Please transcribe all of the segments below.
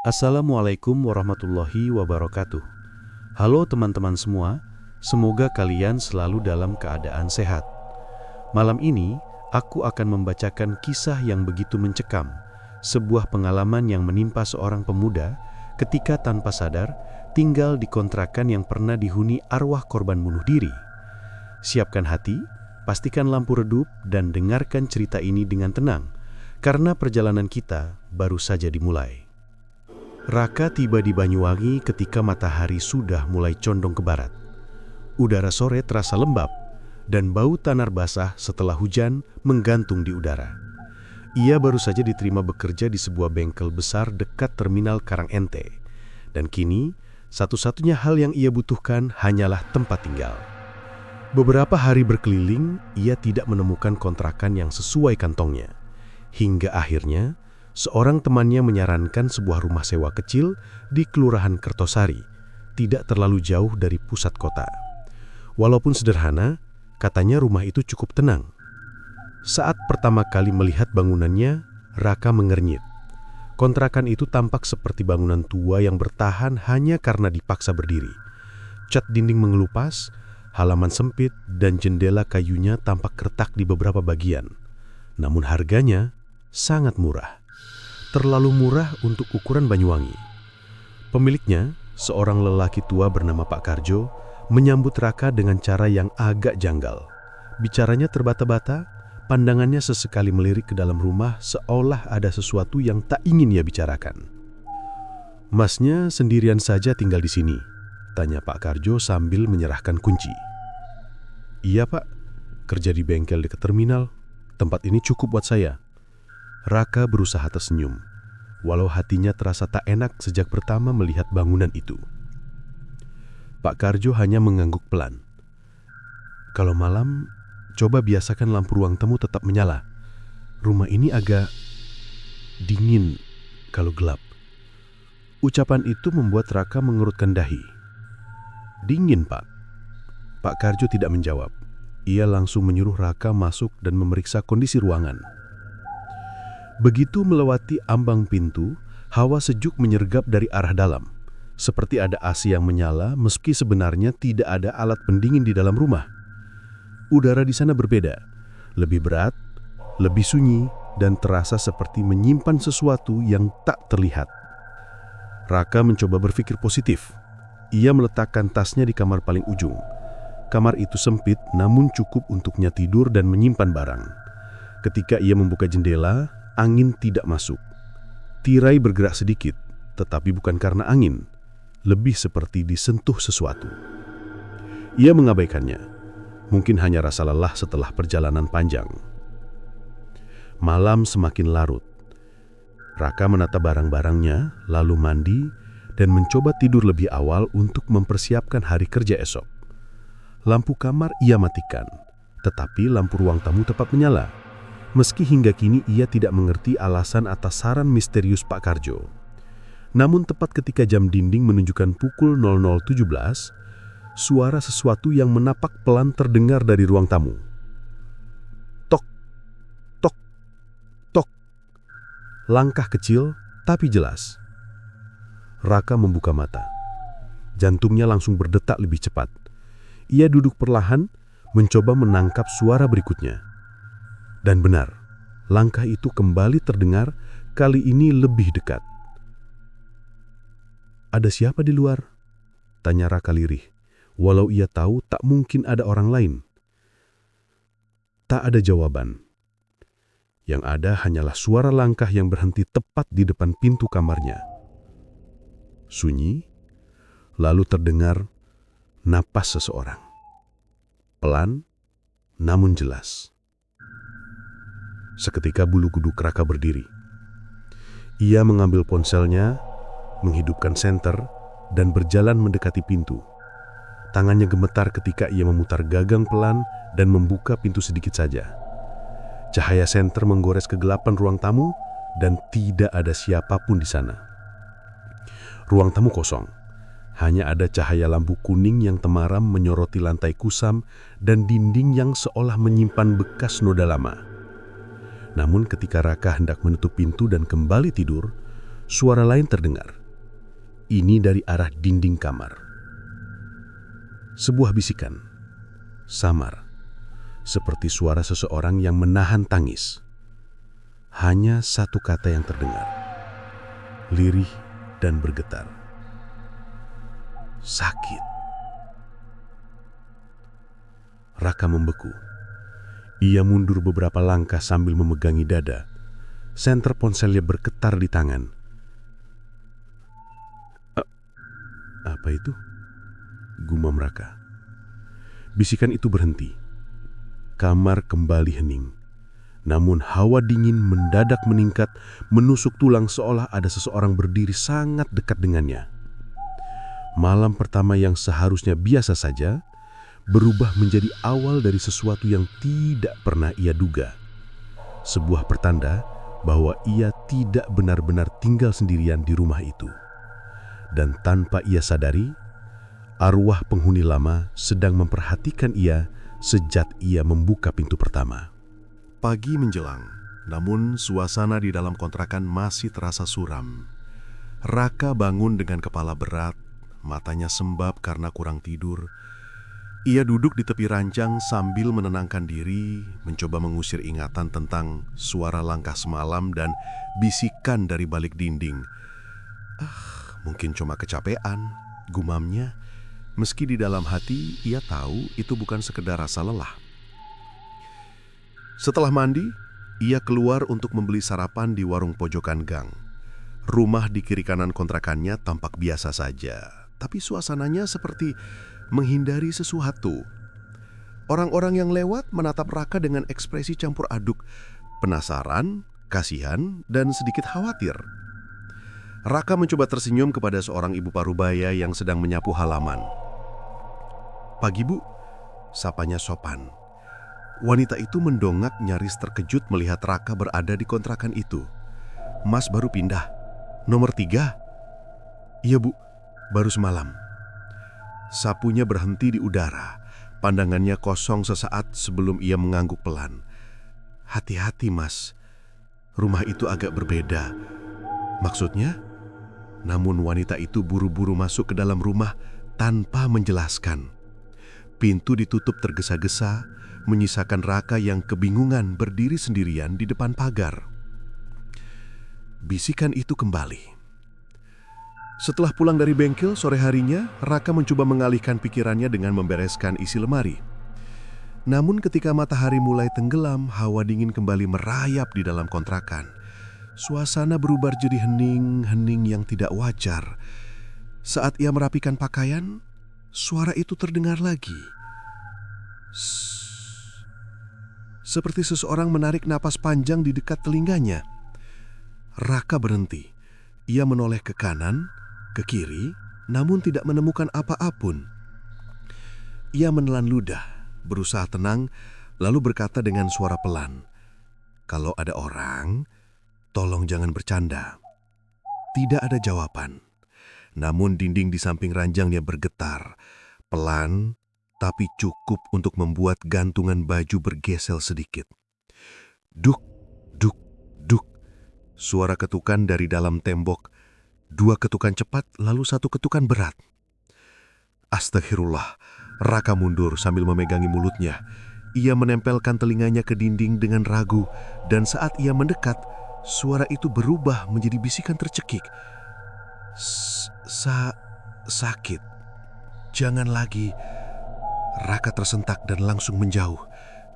Assalamualaikum warahmatullahi wabarakatuh. Halo teman-teman semua, semoga kalian selalu dalam keadaan sehat. Malam ini, aku akan membacakan kisah yang begitu mencekam, sebuah pengalaman yang menimpa seorang pemuda ketika tanpa sadar tinggal di kontrakan yang pernah dihuni arwah korban bunuh diri. Siapkan hati, pastikan lampu redup, dan dengarkan cerita ini dengan tenang, karena perjalanan kita baru saja dimulai. Raka tiba di Banyuwangi ketika matahari sudah mulai condong ke barat. Udara sore terasa lembab, dan bau tanar basah setelah hujan menggantung di udara. Ia baru saja diterima bekerja di sebuah bengkel besar dekat terminal Karangente, dan kini satu-satunya hal yang ia butuhkan hanyalah tempat tinggal. Beberapa hari berkeliling, ia tidak menemukan kontrakan yang sesuai kantongnya, hingga akhirnya seorang temannya menyarankan sebuah rumah sewa kecil di Kelurahan Kertosari, tidak terlalu jauh dari pusat kota. Walaupun sederhana, katanya rumah itu cukup tenang. Saat pertama kali melihat bangunannya, Raka mengernyit. Kontrakan itu tampak seperti bangunan tua yang bertahan hanya karena dipaksa berdiri. Cat dinding mengelupas, halaman sempit, dan jendela kayunya tampak retak di beberapa bagian. Namun harganya sangat murah. Terlalu murah untuk ukuran Banyuwangi. Pemiliknya, seorang lelaki tua bernama Pak Karjo, menyambut Raka dengan cara yang agak janggal. Bicaranya terbata-bata, pandangannya sesekali melirik ke dalam rumah seolah ada sesuatu yang tak ingin ia bicarakan. "Masnya sendirian saja tinggal di sini?" tanya Pak Karjo sambil menyerahkan kunci. "Iya Pak, kerja di bengkel dekat terminal. Tempat ini cukup buat saya." Raka berusaha tersenyum, walau hatinya terasa tak enak sejak pertama melihat bangunan itu. Pak Karjo hanya mengangguk pelan. "Kalau malam, coba biasakan lampu ruang tamu tetap menyala. Rumah ini agak dingin kalau gelap." Ucapan itu membuat Raka mengerutkan dahi. "Dingin, Pak?" Pak Karjo tidak menjawab. Ia langsung menyuruh Raka masuk dan memeriksa kondisi ruangan. Begitu melewati ambang pintu, hawa sejuk menyergap dari arah dalam. Seperti ada AC yang menyala meski sebenarnya tidak ada alat pendingin di dalam rumah. Udara di sana berbeda, lebih berat, lebih sunyi, dan terasa seperti menyimpan sesuatu yang tak terlihat. Raka mencoba berpikir positif. Ia meletakkan tasnya di kamar paling ujung. Kamar itu sempit namun cukup untuknya tidur dan menyimpan barang. Ketika ia membuka jendela, angin tidak masuk. Tirai bergerak sedikit, tetapi bukan karena angin, lebih seperti disentuh sesuatu. Ia mengabaikannya, mungkin hanya rasa lelah setelah perjalanan panjang. Malam semakin larut. Raka menata barang-barangnya, lalu mandi, dan mencoba tidur lebih awal untuk mempersiapkan hari kerja esok. Lampu kamar ia matikan, tetapi lampu ruang tamu tetap menyala. Meski hingga kini ia tidak mengerti alasan atas saran misterius Pak Karjo. Namun tepat ketika jam dinding menunjukkan pukul 00.17, suara sesuatu yang menapak pelan terdengar dari ruang tamu. Tok, tok, tok. Langkah kecil tapi jelas. Raka membuka mata. Jantungnya langsung berdetak lebih cepat. Ia duduk perlahan, mencoba menangkap suara berikutnya. Dan benar, langkah itu kembali terdengar, kali ini lebih dekat. "Ada siapa di luar?" tanya Raka lirih, walau ia tahu tak mungkin ada orang lain. Tak ada jawaban. Yang ada hanyalah suara langkah yang berhenti tepat di depan pintu kamarnya. Sunyi, lalu terdengar napas seseorang. Pelan, namun jelas. Seketika bulu kuduk Raka berdiri. Ia mengambil ponselnya, menghidupkan senter, dan berjalan mendekati pintu. Tangannya gemetar ketika ia memutar gagang pelan dan membuka pintu sedikit saja. Cahaya senter menggores kegelapan ruang tamu dan tidak ada siapapun di sana. Ruang tamu kosong. Hanya ada cahaya lampu kuning yang temaram menyoroti lantai kusam dan dinding yang seolah menyimpan bekas noda lama. Namun ketika Raka hendak menutup pintu dan kembali tidur, Suara lain terdengar. Ini dari arah dinding kamar. Sebuah bisikan, samar, seperti suara seseorang yang menahan tangis. Hanya satu kata yang terdengar, lirih dan bergetar. Sakit. Raka membeku. Ia mundur beberapa langkah sambil memegangi dada. Senter ponselnya bergetar di tangan. Apa itu? Gumam Raka. Bisikan itu berhenti. Kamar kembali hening. Namun hawa dingin mendadak meningkat, menusuk tulang seolah ada seseorang berdiri sangat dekat dengannya. Malam pertama yang seharusnya biasa saja, berubah menjadi awal dari sesuatu yang tidak pernah ia duga. Sebuah pertanda bahwa ia tidak benar-benar tinggal sendirian di rumah itu. Dan tanpa ia sadari, arwah penghuni lama sedang memperhatikan ia sejak ia membuka pintu pertama. Pagi menjelang, namun suasana di dalam kontrakan masih terasa suram. Raka bangun dengan kepala berat, matanya sembab karena kurang tidur. Ia duduk di tepi ranjang sambil menenangkan diri, mencoba mengusir ingatan tentang suara langkah semalam dan bisikan dari balik dinding. Mungkin cuma kecapean, gumamnya. Meski di dalam hati ia tahu itu bukan sekedar rasa lelah. Setelah mandi, ia keluar untuk membeli sarapan di warung pojokan gang. Rumah di kiri kanan kontrakannya tampak biasa saja, tapi suasananya seperti menghindari sesuatu. Orang-orang yang lewat menatap Raka dengan ekspresi campur aduk, penasaran, kasihan, dan sedikit khawatir. Raka mencoba tersenyum kepada seorang ibu parubaya yang sedang menyapu halaman. "Pagi, Bu," sapanya sopan. Wanita itu mendongak nyaris terkejut melihat Raka berada di kontrakan itu. "Mas baru pindah? Nomor 3? "Iya, Bu, baru semalam." Sapunya berhenti di udara. Pandangannya kosong sesaat sebelum ia mengangguk pelan. "Hati-hati, Mas. Rumah itu agak berbeda." "Maksudnya?" Namun wanita itu buru-buru masuk ke dalam rumah tanpa menjelaskan. Pintu ditutup tergesa-gesa, menyisakan Raka yang kebingungan berdiri sendirian di depan pagar. Bisikan itu kembali. Setelah pulang dari bengkel sore harinya, Raka mencoba mengalihkan pikirannya dengan membereskan isi lemari. Namun ketika matahari mulai tenggelam, hawa dingin kembali merayap di dalam kontrakan. Suasana berubah jadi hening yang tidak wajar. Saat ia merapikan pakaian, suara itu terdengar lagi. Seperti seseorang menarik napas panjang di dekat telinganya. Raka berhenti. Ia menoleh ke kanan, ke kiri, namun tidak menemukan apa-apun. Ia menelan ludah, berusaha tenang, lalu berkata dengan suara pelan, "Kalau ada orang, tolong jangan bercanda." Tidak ada jawaban. Namun dinding di samping ranjangnya bergetar, pelan, tapi cukup untuk membuat gantungan baju bergesel sedikit. Duk, duk, duk. Suara ketukan dari dalam tembok. 2 ketukan cepat, lalu 1 ketukan berat. Astagfirullah, Raka mundur sambil memegangi mulutnya. Ia menempelkan telinganya ke dinding dengan ragu, dan saat ia mendekat, suara itu berubah menjadi bisikan tercekik. Sakit. Jangan lagi." Raka tersentak dan langsung menjauh.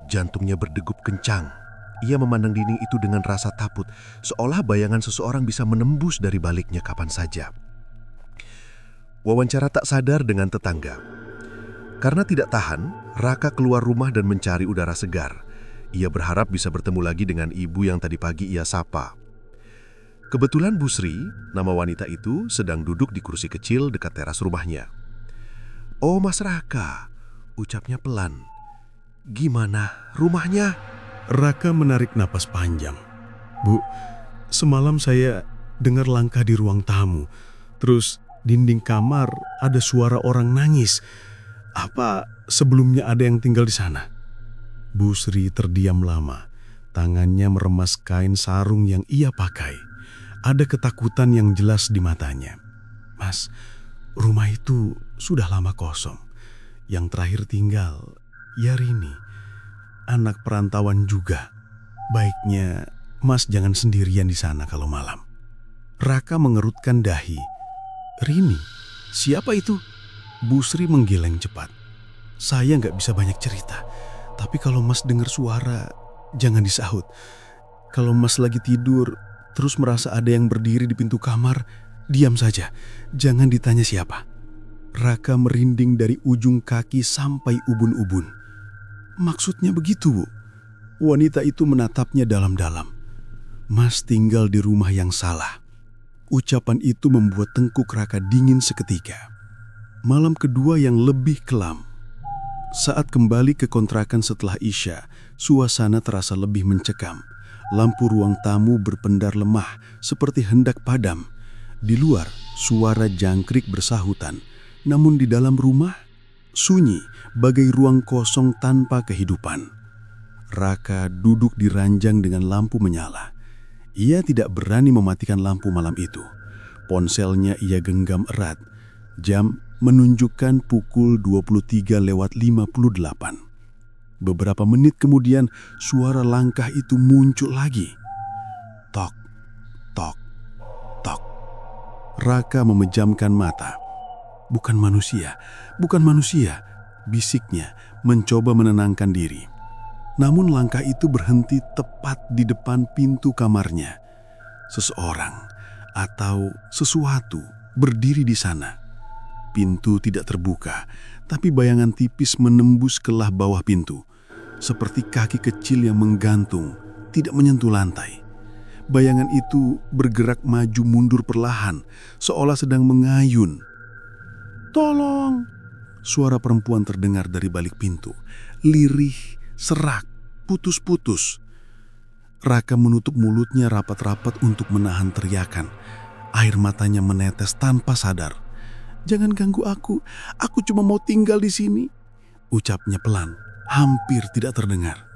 Jantungnya berdegup kencang. Ia memandang dinding itu dengan rasa takut, seolah bayangan seseorang bisa menembus dari baliknya kapan saja. Wawancara tak sadar dengan tetangga. Karena tidak tahan, Raka keluar rumah dan mencari udara segar. Ia berharap bisa bertemu lagi dengan ibu yang tadi pagi ia sapa. Kebetulan Bu Sri, nama wanita itu, sedang duduk di kursi kecil dekat teras rumahnya. "Oh, Mas Raka," ucapnya pelan. "Gimana rumahnya?" Raka menarik napas panjang. "Bu, semalam saya dengar langkah di ruang tamu. Terus dinding kamar ada suara orang nangis. Apa sebelumnya ada yang tinggal di sana?" Bu Sri terdiam lama. Tangannya meremas kain sarung yang ia pakai. Ada ketakutan yang jelas di matanya. Mas, rumah itu sudah lama kosong. Yang terakhir tinggal, ya Rini. Anak perantauan juga. Baiknya, Mas jangan sendirian di sana kalau malam. Raka mengerutkan dahi. Rini, siapa itu? Bu Sri menggeleng cepat. Saya nggak bisa banyak cerita. Tapi kalau Mas dengar suara, jangan disahut. Kalau Mas lagi tidur, terus merasa ada yang berdiri di pintu kamar, diam saja. Jangan ditanya siapa. Raka merinding dari ujung kaki sampai ubun-ubun. Maksudnya begitu, Bu. Wanita itu menatapnya dalam-dalam. Mas tinggal di rumah yang salah. Ucapan itu membuat tengkuk Raka dingin seketika. Malam kedua yang lebih kelam. Saat kembali ke kontrakan setelah Isya, suasana terasa lebih mencekam. Lampu ruang tamu berpendar lemah seperti hendak padam. Di luar, suara jangkrik bersahutan. Namun di dalam rumah, sunyi bagai ruang kosong tanpa kehidupan. Raka duduk di ranjang dengan lampu menyala. Ia tidak berani mematikan lampu malam itu. Ponselnya ia genggam erat. Jam menunjukkan pukul 23:58. Beberapa menit kemudian suara langkah itu muncul lagi. Tok, tok, tok. Raka memejamkan mata. Bukan manusia, bisiknya mencoba menenangkan diri. Namun langkah itu berhenti tepat di depan pintu kamarnya. Seseorang atau sesuatu berdiri di sana. Pintu tidak terbuka, tapi bayangan tipis menembus kelah bawah pintu. Seperti kaki kecil yang menggantung, tidak menyentuh lantai. Bayangan itu bergerak maju mundur perlahan, seolah sedang mengayun. "Tolong!" Suara perempuan terdengar dari balik pintu. Lirih, serak, putus-putus. Raka menutup mulutnya rapat-rapat untuk menahan teriakan. Air matanya menetes tanpa sadar. "Jangan ganggu aku cuma mau tinggal di sini," ucapnya pelan, hampir tidak terdengar.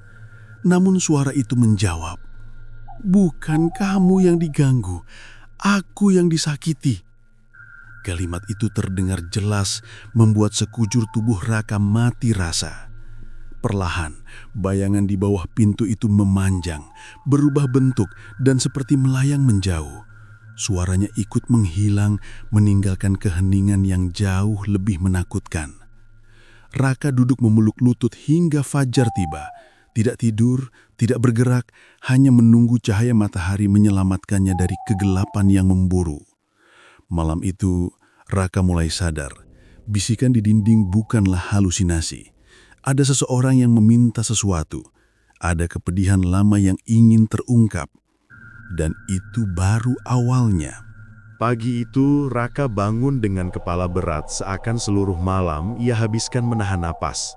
Namun suara itu menjawab, "Bukan kamu yang diganggu, aku yang disakiti." Kalimat itu terdengar jelas, membuat sekujur tubuh Raka mati rasa. Perlahan, bayangan di bawah pintu itu memanjang, berubah bentuk dan seperti melayang menjauh. Suaranya ikut menghilang, meninggalkan keheningan yang jauh lebih menakutkan. Raka duduk memeluk lutut hingga fajar tiba. Tidak tidur, tidak bergerak, hanya menunggu cahaya matahari menyelamatkannya dari kegelapan yang memburu. Malam itu, Raka mulai sadar. Bisikan di dinding bukanlah halusinasi. Ada seseorang yang meminta sesuatu. Ada kepedihan lama yang ingin terungkap. Dan itu baru awalnya. Pagi itu, Raka bangun dengan kepala berat seakan seluruh malam ia habiskan menahan napas.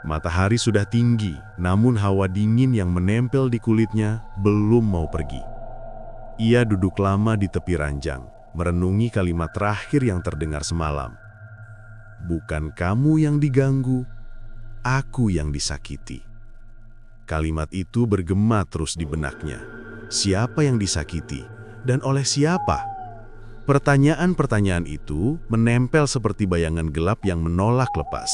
Matahari sudah tinggi, namun hawa dingin yang menempel di kulitnya belum mau pergi. Ia duduk lama di tepi ranjang, merenungi kalimat terakhir yang terdengar semalam. "Bukan kamu yang diganggu, aku yang disakiti." Kalimat itu bergema terus di benaknya. Siapa yang disakiti dan oleh siapa? Pertanyaan-pertanyaan itu menempel seperti bayangan gelap yang menolak lepas.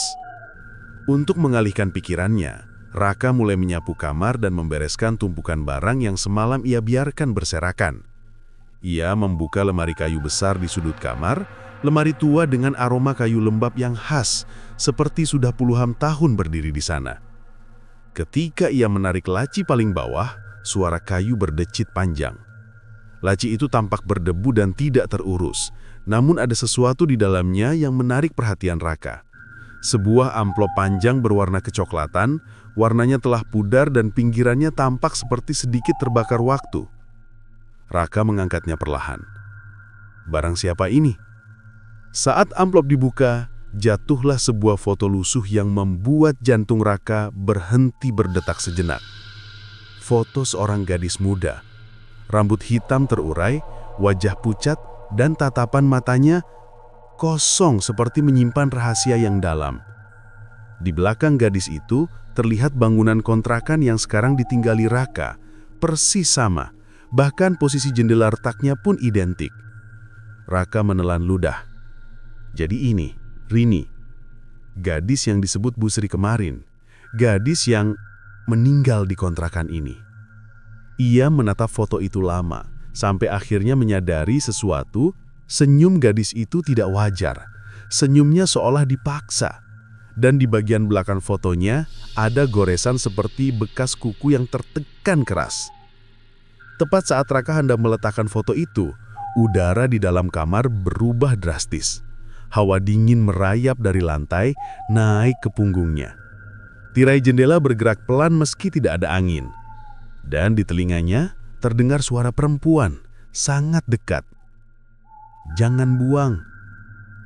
Untuk mengalihkan pikirannya, Raka mulai menyapu kamar dan membereskan tumpukan barang yang semalam ia biarkan berserakan. Ia membuka lemari kayu besar di sudut kamar, lemari tua dengan aroma kayu lembab yang khas, seperti sudah puluhan tahun berdiri di sana. Ketika ia menarik laci paling bawah, suara kayu berdecit panjang. Laci itu tampak berdebu dan tidak terurus, namun ada sesuatu di dalamnya yang menarik perhatian Raka. Sebuah amplop panjang berwarna kecoklatan, warnanya telah pudar dan pinggirannya tampak seperti sedikit terbakar waktu. Raka mengangkatnya perlahan. Barang siapa ini? Saat amplop dibuka, jatuhlah sebuah foto lusuh yang membuat jantung Raka berhenti berdetak sejenak. Foto seorang gadis muda. Rambut hitam terurai, wajah pucat, dan tatapan matanya kosong seperti menyimpan rahasia yang dalam. Di belakang gadis itu terlihat bangunan kontrakan yang sekarang ditinggali Raka, persis sama, Bahkan posisi jendela retaknya pun identik. Raka menelan ludah. Jadi ini, Rini. Gadis yang disebut Bu Sri kemarin. Gadis yang meninggal di kontrakan ini. Ia menatap foto itu lama, sampai akhirnya menyadari sesuatu. Senyum gadis itu tidak wajar. Senyumnya seolah dipaksa. Dan di bagian belakang fotonya ada goresan seperti bekas kuku yang tertekan keras. Tepat saat Raka hendak meletakkan foto itu, udara di dalam kamar berubah drastis. Hawa dingin merayap dari lantai, naik ke punggungnya. Tirai jendela bergerak pelan meski tidak ada angin. Dan di telinganya terdengar suara perempuan, sangat dekat. "Jangan buang."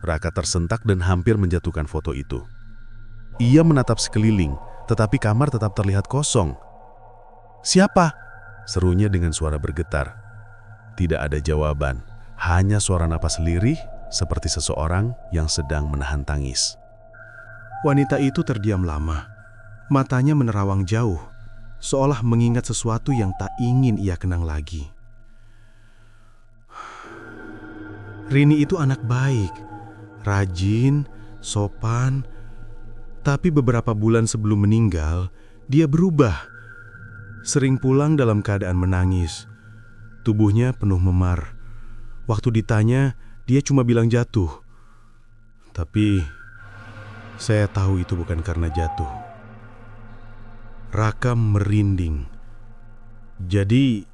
Raka tersentak dan hampir menjatuhkan foto itu. Ia menatap sekeliling, tetapi kamar tetap terlihat kosong. "Siapa?" serunya dengan suara bergetar. Tidak ada jawaban, hanya suara napas lirih seperti seseorang yang sedang menahan tangis. Wanita itu terdiam lama. Matanya menerawang jauh, seolah mengingat sesuatu yang tak ingin ia kenang lagi. Rini itu anak baik, rajin, sopan. Tapi beberapa bulan sebelum meninggal, dia berubah. Sering pulang dalam keadaan menangis. Tubuhnya penuh memar. Waktu ditanya, dia cuma bilang jatuh. Tapi saya tahu itu bukan karena jatuh. Raka merinding. Jadi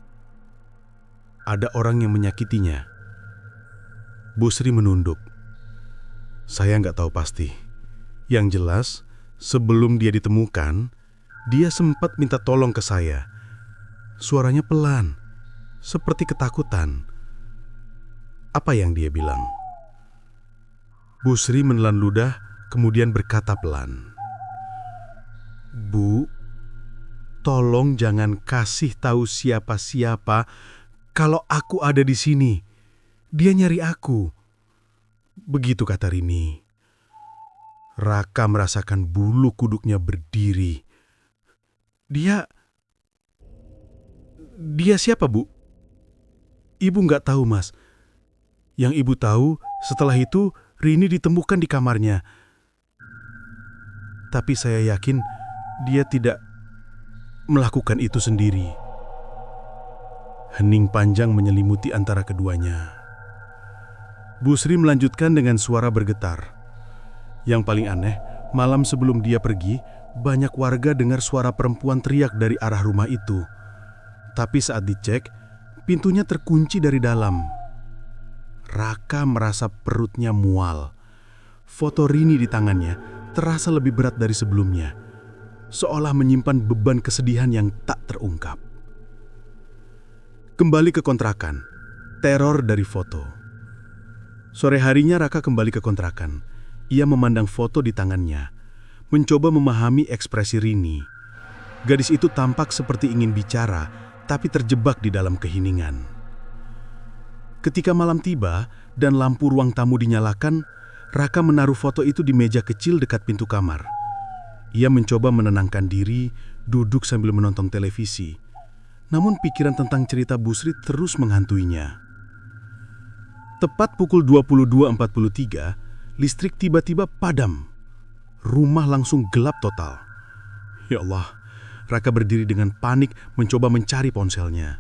ada orang yang menyakitinya. Bu Sri menunduk. Saya nggak tahu pasti. Yang jelas, sebelum dia ditemukan, dia sempat minta tolong ke saya. Suaranya pelan, seperti ketakutan. Apa yang dia bilang? Bu Sri menelan ludah, kemudian berkata pelan. "Bu, tolong jangan kasih tahu siapa-siapa kalau aku ada di sini. Dia nyari aku." Begitu kata Rini. Raka merasakan bulu kuduknya berdiri. Dia siapa, Bu? Ibu nggak tahu, Mas. Yang ibu tahu, setelah itu Rini ditemukan di kamarnya. Tapi saya yakin dia tidak melakukan itu sendiri. Hening panjang menyelimuti antara keduanya. Bu Sri melanjutkan dengan suara bergetar. Yang paling aneh, malam sebelum dia pergi, banyak warga dengar suara perempuan teriak dari arah rumah itu. Tapi saat dicek, pintunya terkunci dari dalam. Raka merasa perutnya mual. Foto Rini di tangannya terasa lebih berat dari sebelumnya, seolah menyimpan beban kesedihan yang tak terungkap. Kembali ke kontrakan, teror dari foto. Sore harinya Raka kembali ke kontrakan. Ia memandang foto di tangannya, mencoba memahami ekspresi Rini. Gadis itu tampak seperti ingin bicara, tapi terjebak di dalam keheningan. Ketika malam tiba dan lampu ruang tamu dinyalakan, Raka menaruh foto itu di meja kecil dekat pintu kamar. Ia mencoba menenangkan diri, duduk sambil menonton televisi. Namun pikiran tentang cerita Bu Sri terus menghantuinya. Tepat pukul 22.43, listrik tiba-tiba padam. Rumah langsung gelap total. Ya Allah, Raka berdiri dengan panik mencoba mencari ponselnya.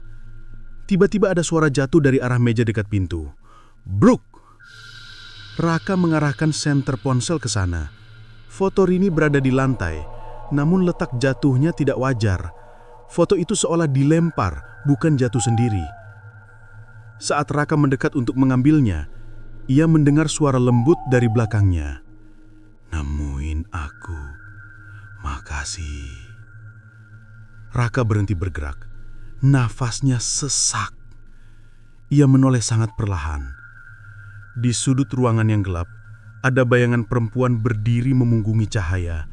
Tiba-tiba ada suara jatuh dari arah meja dekat pintu. Bruk! Raka mengarahkan senter ponsel ke sana. Foto Rini berada di lantai, namun letak jatuhnya tidak wajar. Foto itu seolah dilempar, bukan jatuh sendiri. Saat Raka mendekat untuk mengambilnya, ia mendengar suara lembut dari belakangnya. "Nemuin aku. Makasih." Raka berhenti bergerak. Nafasnya sesak. Ia menoleh sangat perlahan. Di sudut ruangan yang gelap, ada bayangan perempuan berdiri memunggungi cahaya.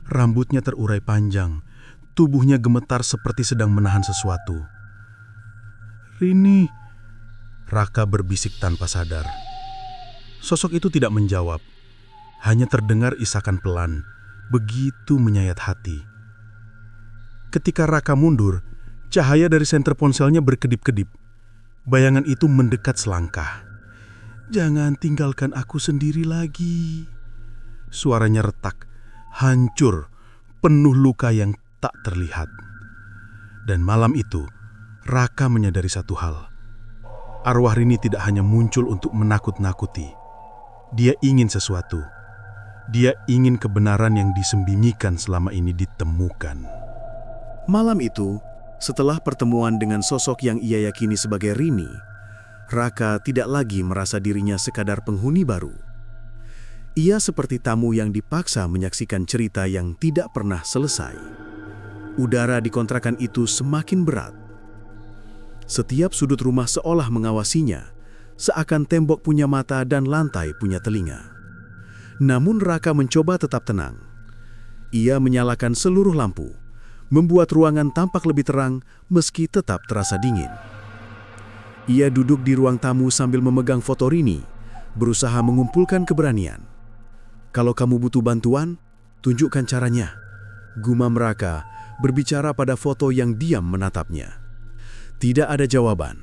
Rambutnya terurai panjang. Tubuhnya gemetar seperti sedang menahan sesuatu. "Rini," Raka berbisik tanpa sadar. Sosok itu tidak menjawab, hanya terdengar isakan pelan, begitu menyayat hati. Ketika Raka mundur, Cahaya dari senter ponselnya berkedip-kedip. Bayangan itu mendekat selangkah. "Jangan tinggalkan aku sendiri lagi." Suaranya retak, hancur, penuh luka yang tak terlihat. Dan malam itu, Raka menyadari satu hal. Arwah Rini tidak hanya muncul untuk menakut-nakuti. Dia ingin sesuatu. Dia ingin kebenaran yang disembunyikan selama ini ditemukan. Malam itu, setelah pertemuan dengan sosok yang ia yakini sebagai Rini, Raka tidak lagi merasa dirinya sekadar penghuni baru. Ia seperti tamu yang dipaksa menyaksikan cerita yang tidak pernah selesai. Udara di kontrakan itu semakin berat. Setiap sudut rumah seolah mengawasinya, seakan tembok punya mata dan lantai punya telinga. Namun Raka mencoba tetap tenang. Ia menyalakan seluruh lampu, membuat ruangan tampak lebih terang meski tetap terasa dingin. Ia duduk di ruang tamu sambil memegang foto Rini, berusaha mengumpulkan keberanian. "Kalau kamu butuh bantuan, tunjukkan caranya," gumam Raka berbicara pada foto yang diam menatapnya. Tidak ada jawaban.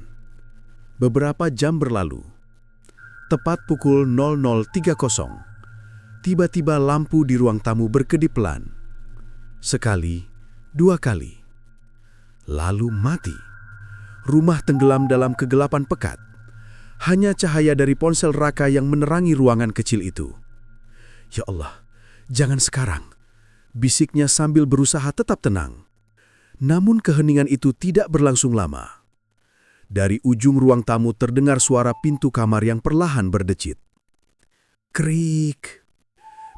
Beberapa jam berlalu. Tepat pukul 00.30, tiba-tiba lampu di ruang tamu berkedip pelan. Sekali, dua kali. Lalu mati. Rumah tenggelam dalam kegelapan pekat. Hanya cahaya dari ponsel Raka yang menerangi ruangan kecil itu. "Ya Allah, jangan sekarang," bisiknya sambil berusaha tetap tenang. Namun keheningan itu tidak berlangsung lama. Dari ujung ruang tamu terdengar suara pintu kamar yang perlahan berdecit. Krik.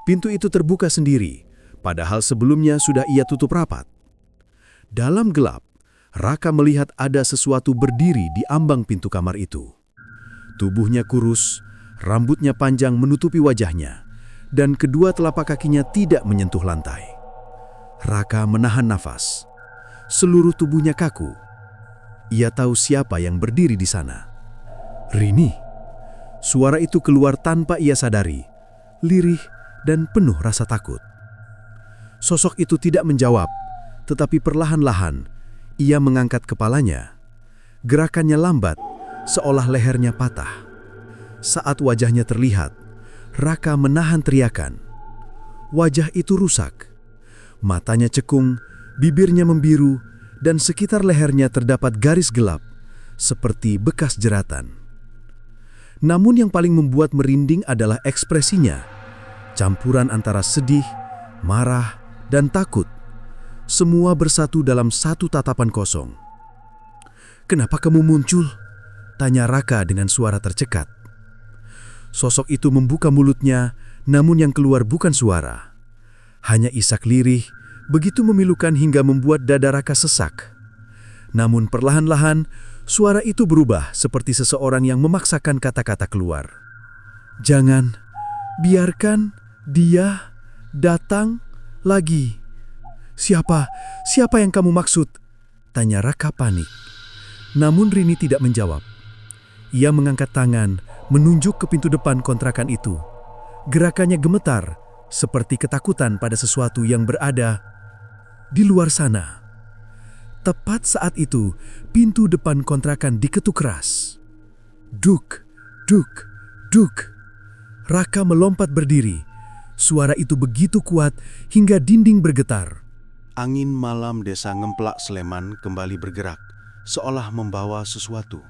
Pintu itu terbuka sendiri, padahal sebelumnya sudah ia tutup rapat. Dalam gelap, Raka melihat ada sesuatu berdiri di ambang pintu kamar itu. Tubuhnya kurus, rambutnya panjang menutupi wajahnya, dan kedua telapak kakinya tidak menyentuh lantai. Raka menahan nafas. Seluruh tubuhnya kaku. Ia tahu siapa yang berdiri di sana. Rini. Suara itu keluar tanpa ia sadari, lirih dan penuh rasa takut. Sosok itu tidak menjawab, tetapi perlahan-lahan ia mengangkat kepalanya. Gerakannya lambat, seolah lehernya patah. Saat wajahnya terlihat, Raka menahan teriakan. Wajah itu rusak. Matanya cekung, bibirnya membiru, dan sekitar lehernya terdapat garis gelap, seperti bekas jeratan. Namun yang paling membuat merinding adalah ekspresinya, campuran antara sedih, marah, dan takut. Semua bersatu dalam satu tatapan kosong. "Kenapa kamu muncul?" tanya Raka dengan suara tercekat. Sosok itu membuka mulutnya, namun yang keluar bukan suara. Hanya isak lirih, begitu memilukan hingga membuat dada Raka sesak. Namun perlahan-lahan, suara itu berubah seperti seseorang yang memaksakan kata-kata keluar. "Jangan, biarkan dia datang lagi." Siapa yang kamu maksud?" tanya Raka panik. Namun Rini tidak menjawab. Ia mengangkat tangan, menunjuk ke pintu depan kontrakan itu. Gerakannya gemetar, seperti ketakutan pada sesuatu yang berada di luar sana. Tepat saat itu, pintu depan kontrakan diketuk keras. Duk, duk, duk. Raka melompat berdiri. Suara itu begitu kuat hingga dinding bergetar. Angin malam desa Ngemplak Sleman kembali bergerak, seolah membawa sesuatu.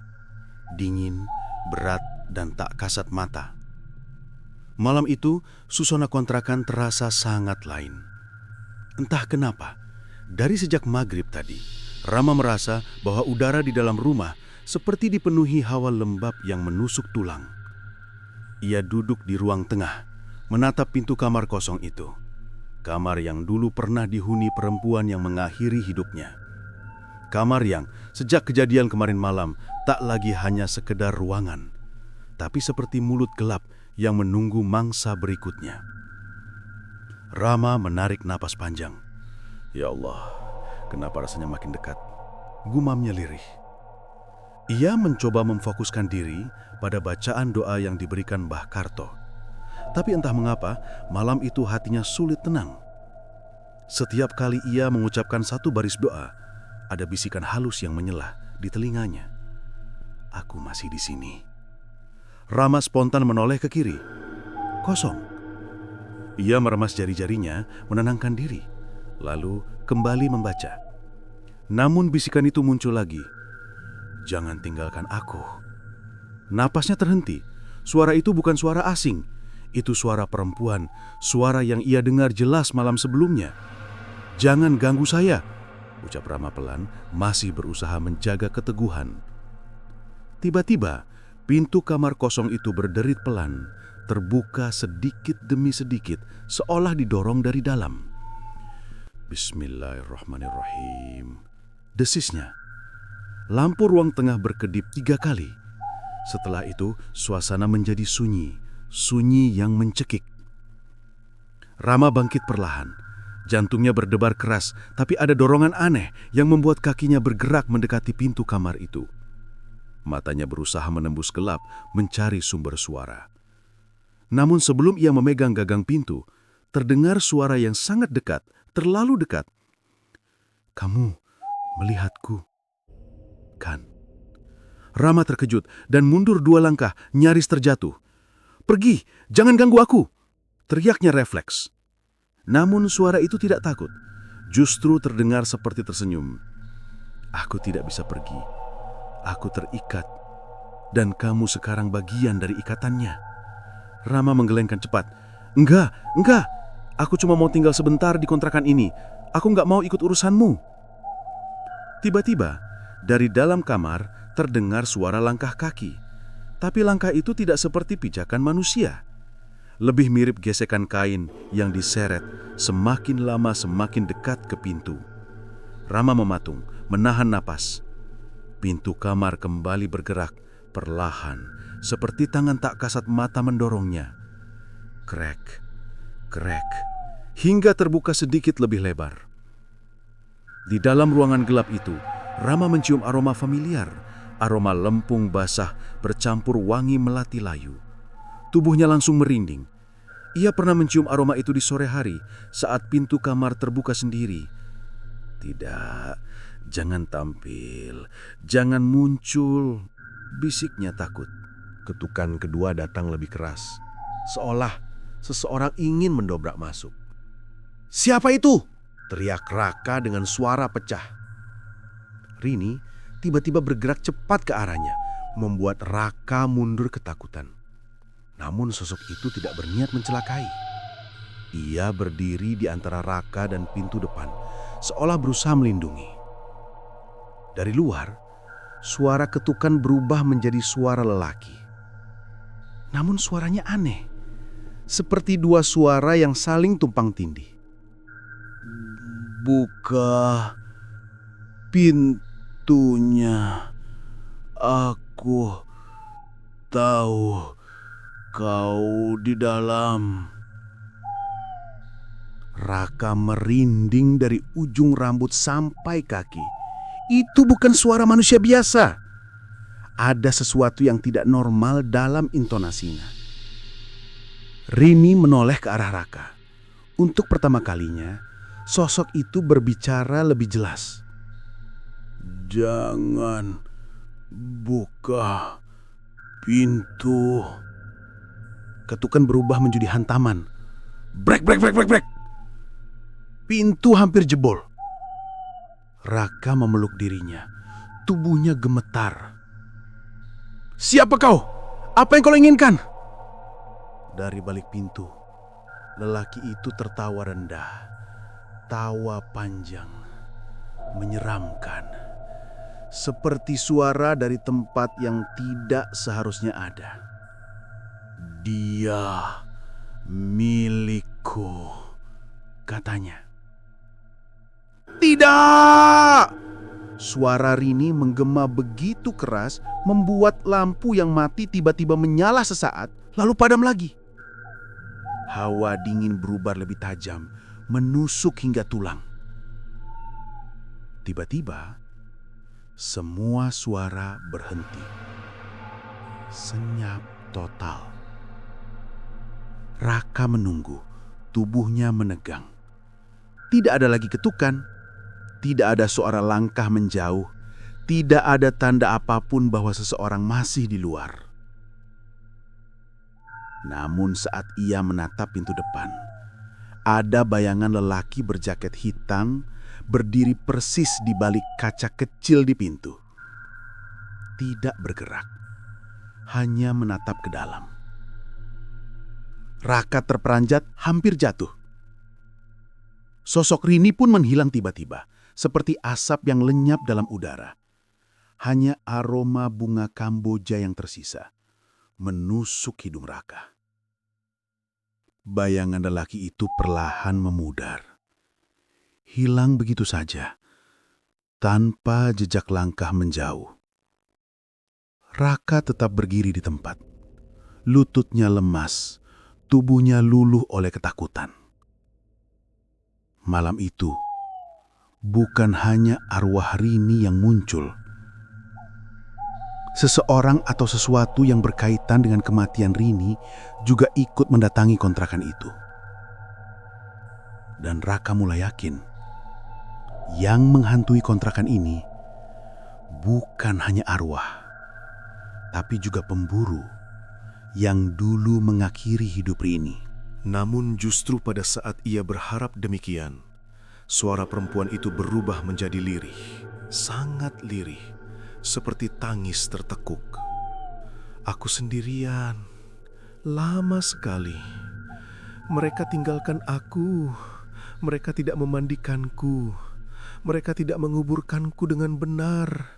Dingin, berat, dan tak kasat mata. Malam itu, suasana kontrakan terasa sangat lain. Entah kenapa, dari sejak maghrib tadi, Rama merasa bahwa udara di dalam rumah seperti dipenuhi hawa lembab yang menusuk tulang. Ia duduk di ruang tengah, menatap pintu kamar kosong itu. Kamar yang dulu pernah dihuni perempuan yang mengakhiri hidupnya. Kamar yang sejak kejadian kemarin malam tak lagi hanya sekedar ruangan, tapi seperti mulut gelap yang menunggu mangsa berikutnya. Rama menarik napas panjang. "Ya Allah, kenapa rasanya makin dekat?" gumamnya lirih. Ia mencoba memfokuskan diri pada bacaan doa yang diberikan Mbah Karto. Tapi entah mengapa, malam itu hatinya sulit tenang. Setiap kali ia mengucapkan satu baris doa, Ada bisikan halus yang menyela di telinganya. Aku masih di sini. Rama spontan menoleh ke kiri. Kosong. Ia meremas jari-jarinya, menenangkan diri, lalu kembali membaca. Namun bisikan itu muncul lagi. Jangan tinggalkan aku. Napasnya terhenti. Suara itu bukan suara asing. Itu suara perempuan, suara yang ia dengar jelas malam sebelumnya. Jangan ganggu saya, ucap Rama pelan, masih berusaha menjaga keteguhan. Tiba-tiba, pintu kamar kosong itu berderit pelan, terbuka sedikit demi sedikit, seolah didorong dari dalam. Bismillahirrahmanirrahim. Desisnya. Lampu ruang tengah berkedip 3 kali. Setelah itu, suasana menjadi sunyi, sunyi yang mencekik. Rama bangkit perlahan. Jantungnya berdebar keras, tapi ada dorongan aneh yang membuat kakinya bergerak mendekati pintu kamar itu. Matanya berusaha menembus gelap, mencari sumber suara. Namun sebelum ia memegang gagang pintu, terdengar suara yang sangat dekat, terlalu dekat. Kamu melihatku, kan? Rama terkejut dan mundur 2 langkah, nyaris terjatuh. Pergi, jangan ganggu aku, teriaknya refleks. Namun suara itu tidak takut, justru terdengar seperti tersenyum. Aku tidak bisa pergi, aku terikat, dan kamu sekarang bagian dari ikatannya. Rama menggelengkan cepat. Enggak, aku cuma mau tinggal sebentar di kontrakan ini, aku nggak mau ikut urusanmu. Tiba-tiba, dari dalam kamar terdengar suara langkah kaki, tapi langkah itu tidak seperti pijakan manusia. Lebih mirip gesekan kain yang diseret semakin lama semakin dekat ke pintu. Rama mematung, menahan napas. Pintu kamar kembali bergerak perlahan, seperti tangan tak kasat mata mendorongnya. Krek, krek, hingga terbuka sedikit lebih lebar. Di dalam ruangan gelap itu, Rama mencium aroma familiar, aroma lempung basah bercampur wangi melati layu. Tubuhnya langsung merinding. Ia pernah mencium aroma itu di sore hari saat pintu kamar terbuka sendiri. Tidak, jangan tampil, jangan muncul, bisiknya takut. Ketukan kedua datang lebih keras, seolah seseorang ingin mendobrak masuk. Siapa itu? Teriak Raka dengan suara pecah. Rini tiba-tiba bergerak cepat ke arahnya, membuat Raka mundur ketakutan. Namun sosok itu tidak berniat mencelakai. Ia berdiri di antara Raka dan pintu depan, seolah berusaha melindungi. Dari luar, suara ketukan berubah menjadi suara lelaki. Namun suaranya aneh, seperti 2 suara yang saling tumpang tindih. Buka pintunya, aku tahu kau di dalam. Raka merinding dari ujung rambut sampai kaki. Itu bukan suara manusia biasa. Ada sesuatu yang tidak normal dalam intonasinya. Rini menoleh ke arah Raka. Untuk pertama kalinya, sosok itu berbicara lebih jelas. Jangan buka pintu. Ketukan berubah menjadi hantaman. Brek, brek, brek, brek, brek. Pintu hampir jebol. Raka memeluk dirinya. Tubuhnya gemetar. Siapa kau? Apa yang kau inginkan? Dari balik pintu, lelaki itu tertawa rendah. Tawa panjang, menyeramkan. Seperti suara dari tempat yang tidak seharusnya ada. Dia milikku, katanya. Tidak! Suara Rini menggema begitu keras, membuat lampu yang mati tiba-tiba menyala sesaat, lalu padam lagi. Hawa dingin berubah lebih tajam, menusuk hingga tulang. Tiba-tiba, semua suara berhenti. Senyap total. Raka menunggu, tubuhnya menegang. Tidak ada lagi ketukan, Tidak ada suara langkah menjauh, tidak ada tanda apapun bahwa seseorang masih di luar. Namun saat ia menatap pintu depan, ada bayangan lelaki berjaket hitam berdiri persis di balik kaca kecil di pintu. Tidak bergerak, hanya menatap ke dalam. Raka terperanjat, hampir jatuh. Sosok Rini pun menghilang tiba-tiba, seperti asap yang lenyap dalam udara. Hanya aroma bunga kamboja yang tersisa, menusuk hidung Raka. Bayangan lelaki itu perlahan memudar. Hilang begitu saja, tanpa jejak langkah menjauh. Raka tetap berdiri di tempat. Lututnya lemas, tubuhnya luluh oleh ketakutan. Malam itu, bukan hanya arwah Rini yang muncul. Seseorang atau sesuatu yang berkaitan dengan kematian Rini juga ikut mendatangi kontrakan itu. Dan Raka mulai yakin, yang menghantui kontrakan ini bukan hanya arwah, tapi juga pemburu yang dulu mengakhiri hidup Rini. Namun justru pada saat ia berharap demikian, suara perempuan itu berubah menjadi lirih, sangat lirih, seperti tangis tertekuk. Aku sendirian, lama sekali. Mereka tinggalkan aku, mereka tidak memandikanku, mereka tidak menguburkanku dengan benar.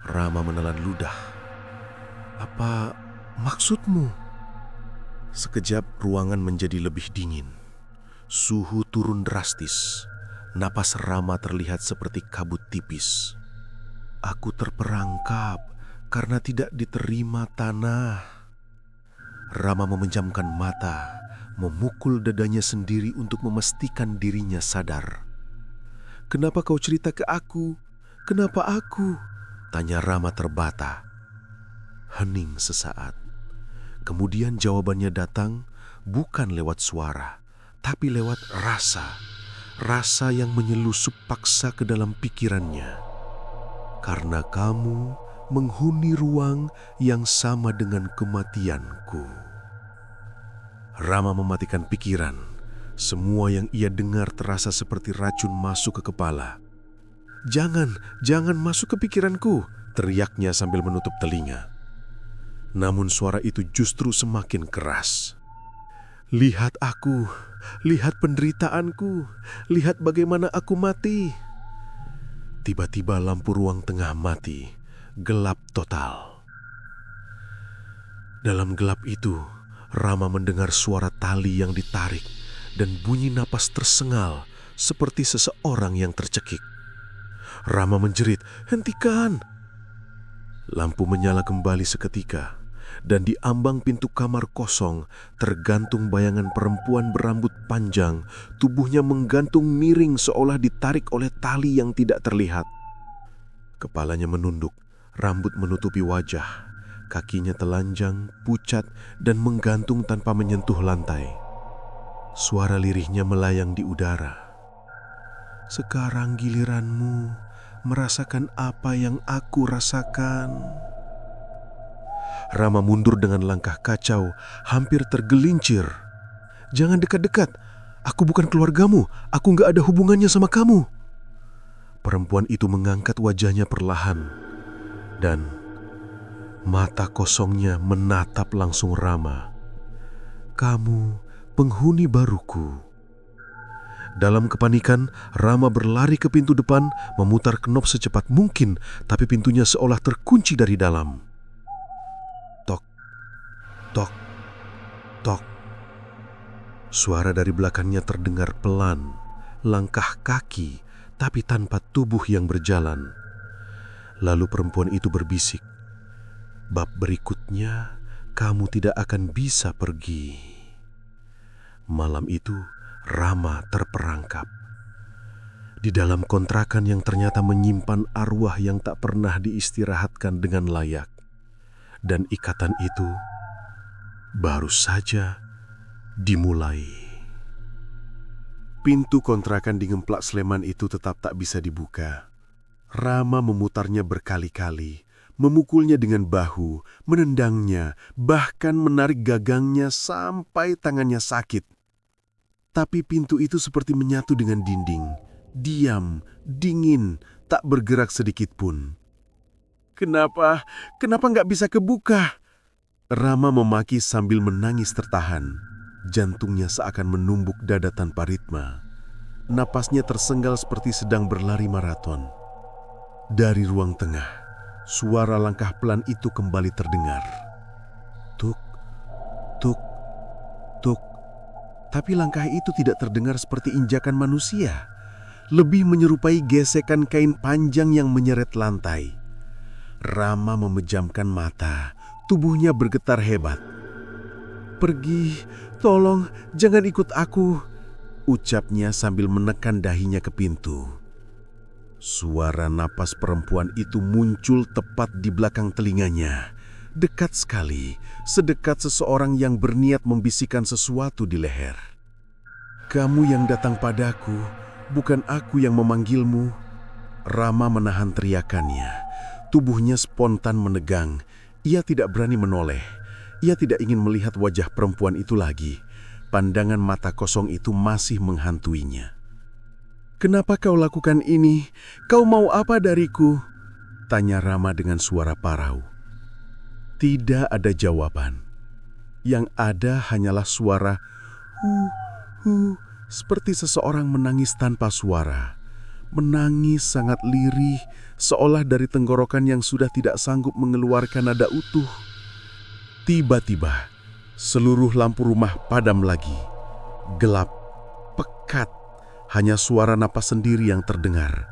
Rama menelan ludah. Apa maksudmu? Sekejap ruangan menjadi lebih dingin. Suhu turun drastis. Napas Rama terlihat seperti kabut tipis. Aku terperangkap karena tidak diterima tanah. Rama memejamkan mata, memukul dadanya sendiri untuk memastikan dirinya sadar. "Kenapa kau cerita ke aku? Kenapa aku?" tanya Rama terbata. Hening sesaat. Kemudian jawabannya datang bukan lewat suara, tapi lewat rasa. Rasa yang menyelusup paksa ke dalam pikirannya. "Karena kamu menghuni ruang yang sama dengan kematianku." Rama mematikan pikiran. Semua yang ia dengar terasa seperti racun masuk ke kepala. Jangan masuk ke pikiranku," teriaknya sambil menutup telinga. Namun suara itu justru semakin keras. "Lihat aku, lihat penderitaanku, lihat bagaimana aku mati." Tiba-tiba lampu ruang tengah mati, gelap total. Dalam gelap itu, Rama mendengar suara tali yang ditarik dan bunyi napas tersengal seperti seseorang yang tercekik. Rama menjerit, "Hentikan!" Lampu menyala kembali seketika, dan di ambang pintu kamar kosong tergantung bayangan perempuan berambut panjang, tubuhnya menggantung miring seolah ditarik oleh tali yang tidak terlihat. Kepalanya menunduk, rambut menutupi wajah, kakinya telanjang, pucat, dan menggantung tanpa menyentuh lantai. Suara lirihnya melayang di udara. "Sekarang giliranmu merasakan apa yang aku rasakan." Rama mundur dengan langkah kacau, hampir tergelincir. "Jangan dekat-dekat, aku bukan keluargamu, aku gak ada hubungannya sama kamu." Perempuan itu mengangkat wajahnya perlahan, dan mata kosongnya menatap langsung Rama. "Kamu penghuni baruku." Dalam kepanikan, Rama berlari ke pintu depan, memutar knop secepat mungkin, tapi pintunya seolah terkunci dari dalam. Tok, tok, tok. Suara dari belakangnya terdengar pelan, langkah kaki, tapi tanpa tubuh yang berjalan. Lalu perempuan itu berbisik, "Bab berikutnya, kamu tidak akan bisa pergi." Malam itu, Rama terperangkap. Di dalam kontrakan yang ternyata menyimpan arwah yang tak pernah diistirahatkan dengan layak. Dan ikatan itu baru saja dimulai. Pintu kontrakan di Ngemplak Sleman itu tetap tak bisa dibuka. Rama memutarnya berkali-kali, memukulnya dengan bahu, menendangnya, bahkan menarik gagangnya sampai tangannya sakit. Tapi pintu itu seperti menyatu dengan dinding, diam, dingin, tak bergerak sedikit pun. Kenapa nggak bisa kebuka? Rama memaki sambil menangis tertahan. Jantungnya seakan menumbuk dada tanpa ritme. Napasnya tersenggal seperti sedang berlari maraton. Dari ruang tengah, suara langkah pelan itu kembali terdengar. Tuk, tuk, tuk. Tapi langkah itu tidak terdengar seperti injakan manusia. Lebih menyerupai gesekan kain panjang yang menyeret lantai. Rama memejamkan mata, tubuhnya bergetar hebat. "Pergi, tolong, jangan ikut aku," ucapnya sambil menekan dahinya ke pintu. Suara napas perempuan itu muncul tepat di belakang telinganya. Dekat sekali, sedekat seseorang yang berniat membisikkan sesuatu di leher. "Kamu yang datang padaku, bukan aku yang memanggilmu." Rama menahan teriakannya. Tubuhnya spontan menegang. Ia tidak berani menoleh. Ia tidak ingin melihat wajah perempuan itu lagi. Pandangan mata kosong itu masih menghantuinya. "Kenapa kau lakukan ini? Kau mau apa dariku?" tanya Rama dengan suara parau. Tidak ada jawaban. Yang ada hanyalah suara hu, seperti seseorang menangis tanpa suara. Menangis sangat lirih, seolah dari tenggorokan yang sudah tidak sanggup mengeluarkan nada utuh. Tiba-tiba, seluruh lampu rumah padam lagi. Gelap, pekat, hanya suara napas sendiri yang terdengar.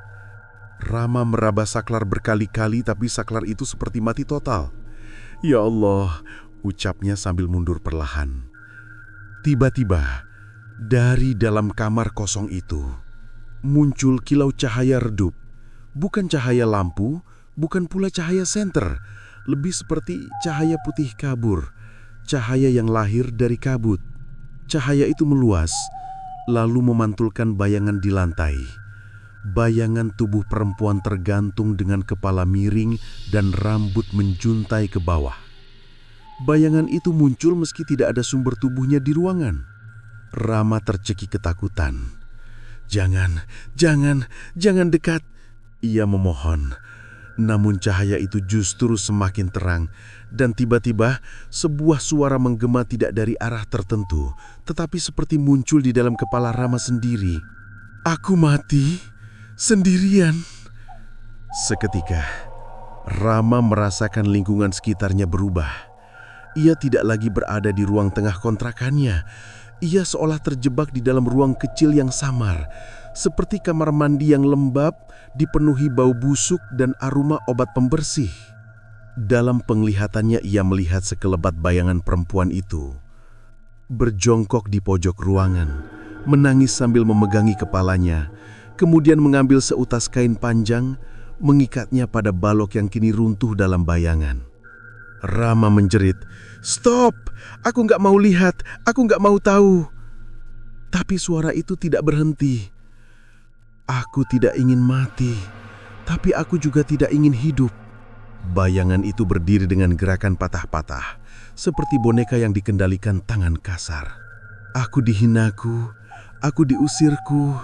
Rama meraba saklar berkali-kali, tapi saklar itu seperti mati total. "Ya Allah," ucapnya sambil mundur perlahan. Tiba-tiba, dari dalam kamar kosong itu, muncul kilau cahaya redup. Bukan cahaya lampu, bukan pula cahaya senter. Lebih seperti cahaya putih kabur. Cahaya yang lahir dari kabut. Cahaya itu meluas, lalu memantulkan bayangan di lantai. Bayangan tubuh perempuan tergantung dengan kepala miring dan rambut menjuntai ke bawah. Bayangan itu muncul meski tidak ada sumber tubuhnya di ruangan. Rama tercekik ketakutan. Jangan dekat," ia memohon. Namun cahaya itu justru semakin terang, dan tiba-tiba sebuah suara menggema tidak dari arah tertentu, tetapi seperti muncul di dalam kepala Rama sendiri. "Aku mati sendirian." Seketika, Rama merasakan lingkungan sekitarnya berubah. Ia tidak lagi berada di ruang tengah kontrakannya. Ia seolah terjebak di dalam ruang kecil yang samar, seperti kamar mandi yang lembab, dipenuhi bau busuk dan aroma obat pembersih. Dalam penglihatannya ia melihat sekelebat bayangan perempuan itu. Berjongkok di pojok ruangan, menangis sambil memegangi kepalanya, kemudian mengambil seutas kain panjang, mengikatnya pada balok yang kini runtuh dalam bayangan. Rama menjerit, "Stop! Aku nggak mau lihat, aku nggak mau tahu." Tapi suara itu tidak berhenti. "Aku tidak ingin mati, tapi aku juga tidak ingin hidup." Bayangan itu berdiri dengan gerakan patah-patah, seperti boneka yang dikendalikan tangan kasar. "Aku dihinaku, aku diusirku,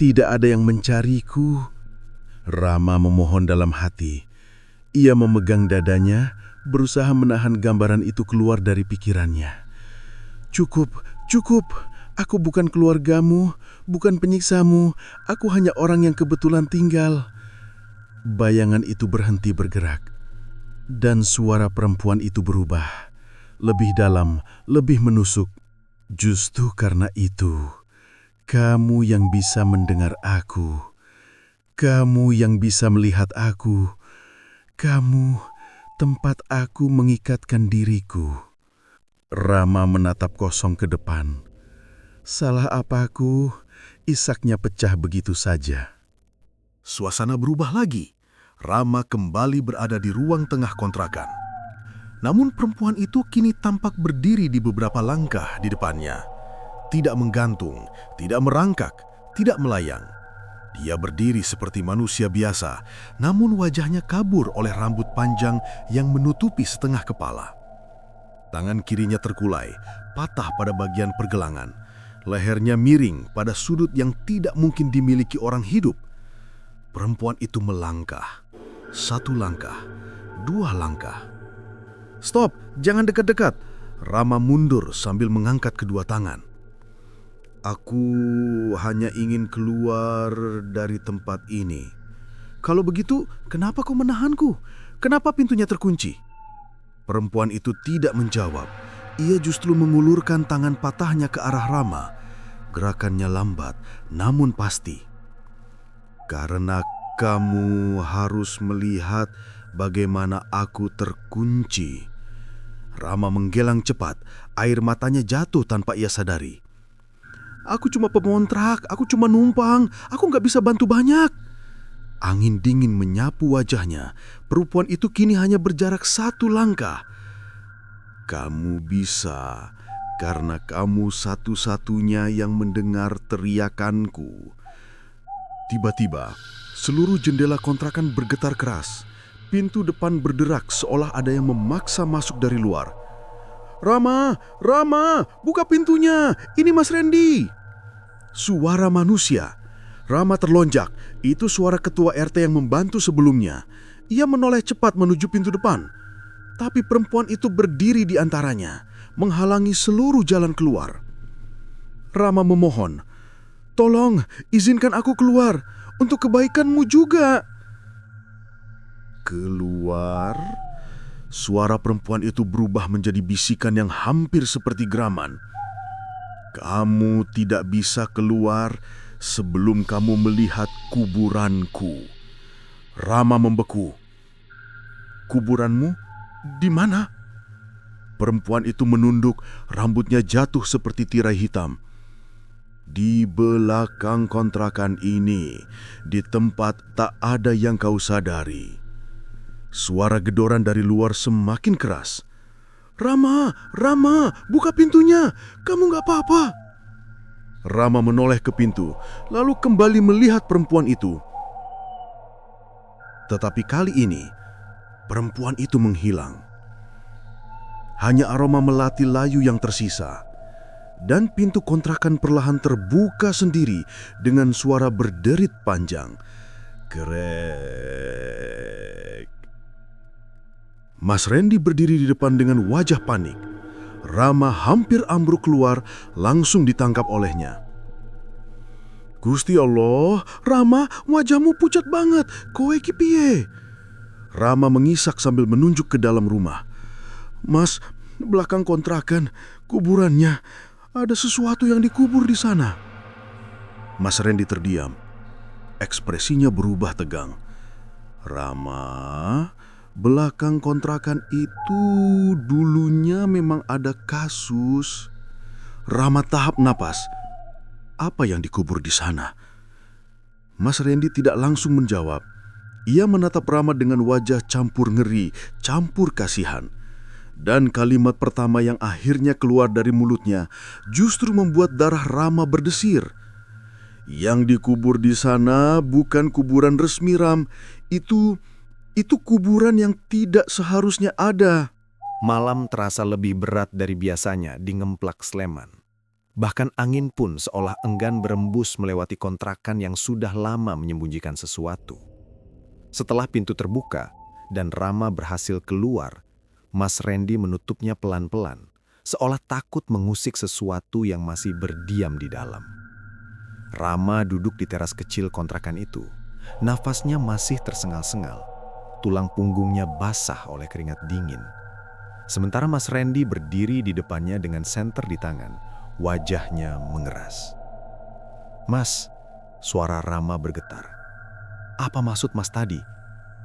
tidak ada yang mencariku." Rama memohon dalam hati. Ia memegang dadanya, berusaha menahan gambaran itu keluar dari pikirannya. Cukup. Aku bukan keluargamu, bukan penyiksamu. Aku hanya orang yang kebetulan tinggal." Bayangan itu berhenti bergerak, dan suara perempuan itu berubah. Lebih dalam, lebih menusuk. "Justru karena itu, kamu yang bisa mendengar aku. Kamu yang bisa melihat aku. Kamu tempat aku mengikatkan diriku." Rama menatap kosong ke depan. "Salah apaku?" Isaknya pecah begitu saja. Suasana berubah lagi. Rama kembali berada di ruang tengah kontrakan. Namun perempuan itu kini tampak berdiri di beberapa langkah di depannya. tidak menggantung, tidak merangkak, tidak melayang. Dia berdiri seperti manusia biasa, namun wajahnya kabur oleh rambut panjang yang menutupi setengah kepala. Tangan kirinya terkulai, patah pada bagian pergelangan. Lehernya miring pada sudut yang tidak mungkin dimiliki orang hidup. Perempuan itu melangkah. 1 langkah, 2 langkah. "Stop, jangan dekat-dekat." Rama mundur sambil mengangkat kedua tangan. "Aku hanya ingin keluar dari tempat ini." "Kalau begitu, kenapa kau menahanku? Kenapa pintunya terkunci?" Perempuan itu tidak menjawab. Ia justru mengulurkan tangan patahnya ke arah Rama. Gerakannya lambat, namun pasti. "Karena kamu harus melihat bagaimana aku terkunci." Rama menggelang cepat, air matanya jatuh tanpa ia sadari. "Aku cuma pemontrak, aku cuma numpang, aku nggak bisa bantu banyak." Angin dingin menyapu wajahnya. Perempuan itu kini hanya berjarak 1 langkah. "Kamu bisa, karena kamu satu-satunya yang mendengar teriakanku." Tiba-tiba, seluruh jendela kontrakan bergetar keras. Pintu depan berderak seolah ada yang memaksa masuk dari luar. "Rama, Rama, buka pintunya, ini Mas Randy." Suara manusia. Rama terlonjak, itu suara ketua RT yang membantu sebelumnya. Ia menoleh cepat menuju pintu depan. Tapi perempuan itu berdiri di antaranya, menghalangi seluruh jalan keluar. Rama memohon, "Tolong, izinkan aku keluar, untuk kebaikanmu juga." "Keluar?" Suara perempuan itu berubah menjadi bisikan yang hampir seperti geraman. "Kamu tidak bisa keluar sebelum kamu melihat kuburanku." Rama membeku. "Kuburanmu? Di mana?" Perempuan itu menunduk, rambutnya jatuh seperti tirai hitam. "Di belakang kontrakan ini, di tempat tak ada yang kau sadari." Suara gedoran dari luar semakin keras. "Rama, Rama, buka pintunya, kamu gak apa-apa." Rama menoleh ke pintu, lalu kembali melihat perempuan itu. Tetapi kali ini, perempuan itu menghilang. Hanya aroma melati layu yang tersisa. Dan pintu kontrakan perlahan terbuka sendiri dengan suara berderit panjang. Krek. Mas Randy berdiri di depan dengan wajah panik. Rama hampir ambruk keluar, langsung ditangkap olehnya. "Gusti Allah, Rama, wajahmu pucat banget, kowe iki piye?" Rama mengisak sambil menunjuk ke dalam rumah. "Mas, belakang kontrakan, kuburannya, ada sesuatu yang dikubur di sana." Mas Randy terdiam. Ekspresinya berubah tegang. "Rama, belakang kontrakan itu dulunya memang ada kasus." Rama tahap napas. "Apa yang dikubur di sana?" Mas Randy tidak langsung menjawab. Ia menatap Rama dengan wajah campur ngeri, campur kasihan. Dan kalimat pertama yang akhirnya keluar dari mulutnya justru membuat darah Rama berdesir. "Yang dikubur di sana bukan kuburan resmi, Ram. Itu kuburan yang tidak seharusnya ada." Malam terasa lebih berat dari biasanya di Ngemplak Sleman. Bahkan angin pun seolah enggan berembus melewati kontrakan yang sudah lama menyembunyikan sesuatu. Setelah pintu terbuka dan Rama berhasil keluar, Mas Randy menutupnya pelan-pelan, seolah takut mengusik sesuatu yang masih berdiam di dalam. Rama duduk di teras kecil kontrakan itu. Nafasnya masih tersengal-sengal. Tulang punggungnya basah oleh keringat dingin. Sementara Mas Randy berdiri di depannya dengan senter di tangan, wajahnya mengeras. "Mas," suara Rama bergetar. "Apa maksud Mas tadi?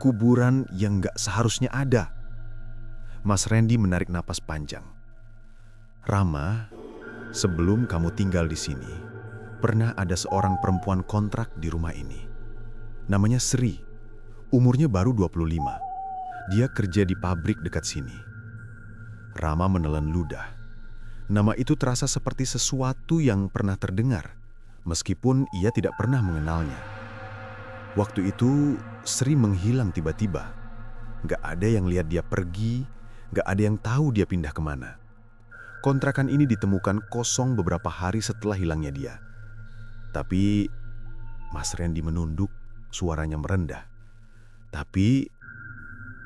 Kuburan yang gak seharusnya ada." Mas Randy menarik napas panjang. "Rama, sebelum kamu tinggal di sini, pernah ada seorang perempuan kontrak di rumah ini. Namanya Sri. Umurnya baru 25. Dia kerja di pabrik dekat sini." Rama menelan ludah. Nama itu terasa seperti sesuatu yang pernah terdengar, meskipun ia tidak pernah mengenalnya. Waktu itu, Sri menghilang tiba-tiba. Gak ada yang lihat dia pergi, gak ada yang tahu dia pindah kemana. Kontrakan ini ditemukan kosong beberapa hari setelah hilangnya dia. Tapi Mas Randy menunduk, suaranya merendah. Tapi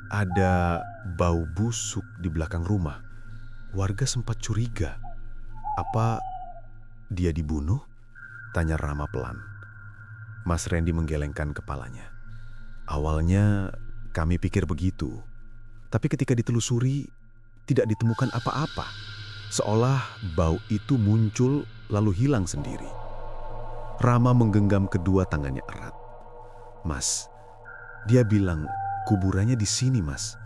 ada bau busuk di belakang rumah. Warga sempat curiga. Apa dia dibunuh? Tanya Rama pelan. Mas Randy menggelengkan kepalanya. Awalnya kami pikir begitu. Tapi ketika ditelusuri, tidak ditemukan apa-apa. Seolah bau itu muncul lalu hilang sendiri. Rama menggenggam kedua tangannya erat. Mas, dia bilang kuburannya di sini, Mas.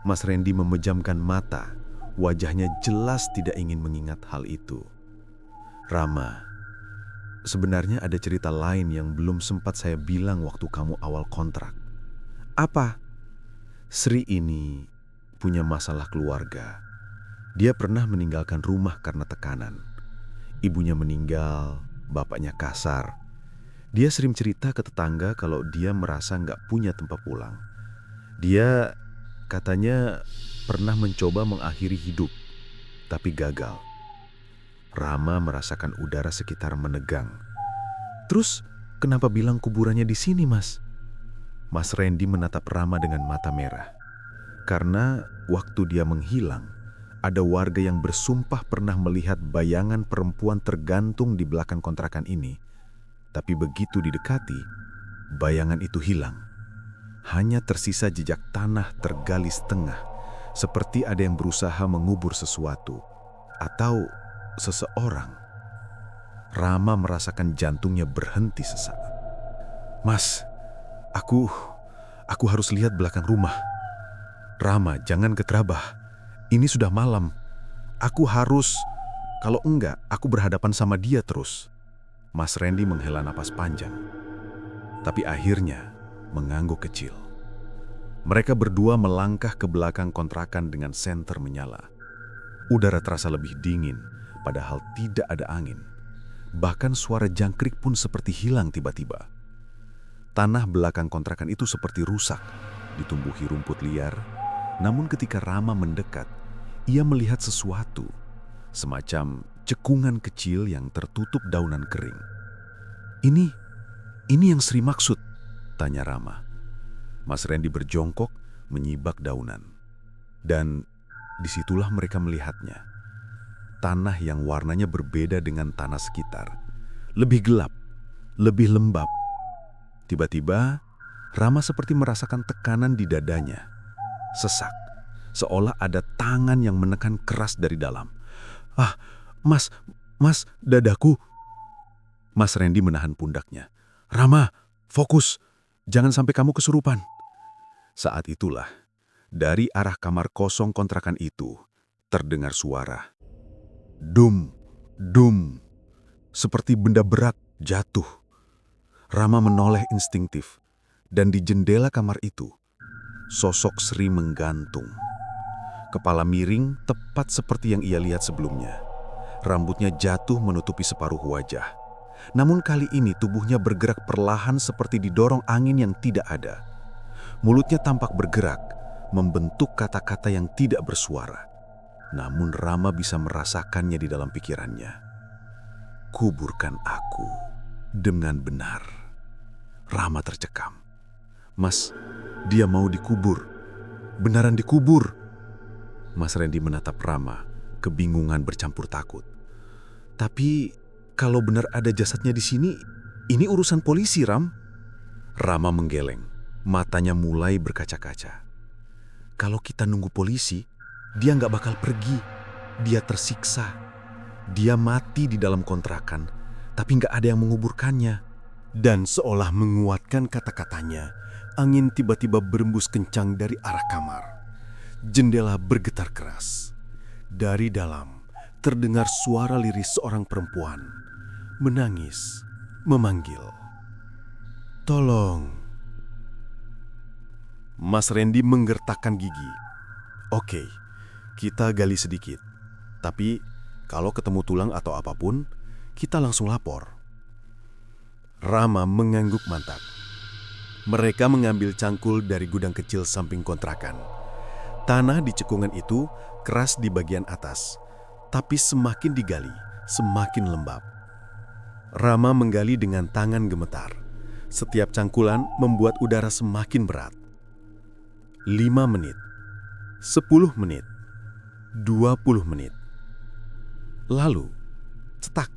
Mas Randy memejamkan mata. Wajahnya jelas tidak ingin mengingat hal itu. Rama, sebenarnya ada cerita lain yang belum sempat saya bilang waktu kamu awal kontrak. Apa? Sri ini punya masalah keluarga. Dia pernah meninggalkan rumah karena tekanan. Ibunya meninggal, bapaknya kasar. Dia sering cerita ke tetangga kalau dia merasa nggak punya tempat pulang. Dia katanya pernah mencoba mengakhiri hidup, tapi gagal. Rama merasakan udara sekitar menegang. Terus kenapa bilang kuburannya di sini, Mas? Mas Randy menatap Rama dengan mata merah. Karena waktu dia menghilang, ada warga yang bersumpah pernah melihat bayangan perempuan tergantung di belakang kontrakan ini. Tapi begitu didekati, bayangan itu hilang. Hanya tersisa jejak tanah tergali setengah, seperti ada yang berusaha mengubur sesuatu atau seseorang. Rama merasakan jantungnya berhenti sesaat. Mas, aku harus lihat belakang rumah. Rama, jangan getrabah. Ini sudah malam. Aku harus, kalau enggak, aku berhadapan sama dia terus. Mas Randy menghela napas panjang, tapi akhirnya mengangguk kecil. Mereka berdua melangkah ke belakang kontrakan dengan senter menyala. Udara terasa lebih dingin, padahal tidak ada angin. Bahkan suara jangkrik pun seperti hilang tiba-tiba. Tanah belakang kontrakan itu seperti rusak, ditumbuhi rumput liar. Namun ketika Rama mendekat, ia melihat sesuatu, semacam cekungan kecil yang tertutup daunan kering. Ini yang Sri maksud, tanya Rama. Mas Randy berjongkok, menyibak daunan. Dan disitulah mereka melihatnya. Tanah yang warnanya berbeda dengan tanah sekitar. Lebih gelap, lebih lembab. Tiba-tiba, Rama seperti merasakan tekanan di dadanya. Sesak, seolah ada tangan yang menekan keras dari dalam. Ah, Mas, dadaku. Mas Randy menahan pundaknya. Rama, fokus. Jangan sampai kamu kesurupan. Saat itulah, dari arah kamar kosong kontrakan itu, terdengar suara. Dum, dum. Seperti benda berat jatuh. Rama menoleh instingtif. Dan di jendela kamar itu, sosok Sri menggantung. Kepala miring tepat seperti yang ia lihat sebelumnya. Rambutnya jatuh menutupi separuh wajah. Namun kali ini tubuhnya bergerak perlahan seperti didorong angin yang tidak ada. Mulutnya tampak bergerak, membentuk kata-kata yang tidak bersuara. Namun Rama bisa merasakannya di dalam pikirannya. Kuburkan aku dengan benar. Rama tercekam. Mas, dia mau dikubur. Benaran dikubur. Mas Randy menatap Rama, kebingungan bercampur takut. Tapi kalau benar ada jasadnya di sini, ini urusan polisi, Ram. Rama menggeleng, matanya mulai berkaca-kaca. Kalau kita nunggu polisi, dia nggak bakal pergi. Dia tersiksa. Dia mati di dalam kontrakan, tapi nggak ada yang menguburkannya. Dan seolah menguatkan kata-katanya, angin tiba-tiba berembus kencang dari arah kamar. Jendela bergetar keras. Dari dalam, terdengar suara lirih seorang perempuan. Menangis, memanggil. Tolong. Mas Randy menggertakkan gigi. Oke, kita gali sedikit. Tapi Kalau ketemu tulang atau apapun, kita langsung lapor." Rama mengangguk mantap. Mereka mengambil cangkul dari gudang kecil samping kontrakan. Tanah di cekungan itu keras di bagian atas, tapi semakin digali, semakin lembab. Rama menggali dengan tangan gemetar. Setiap cangkulan membuat udara semakin berat. 5 menit, 10 menit, 20 menit. Lalu, cetak.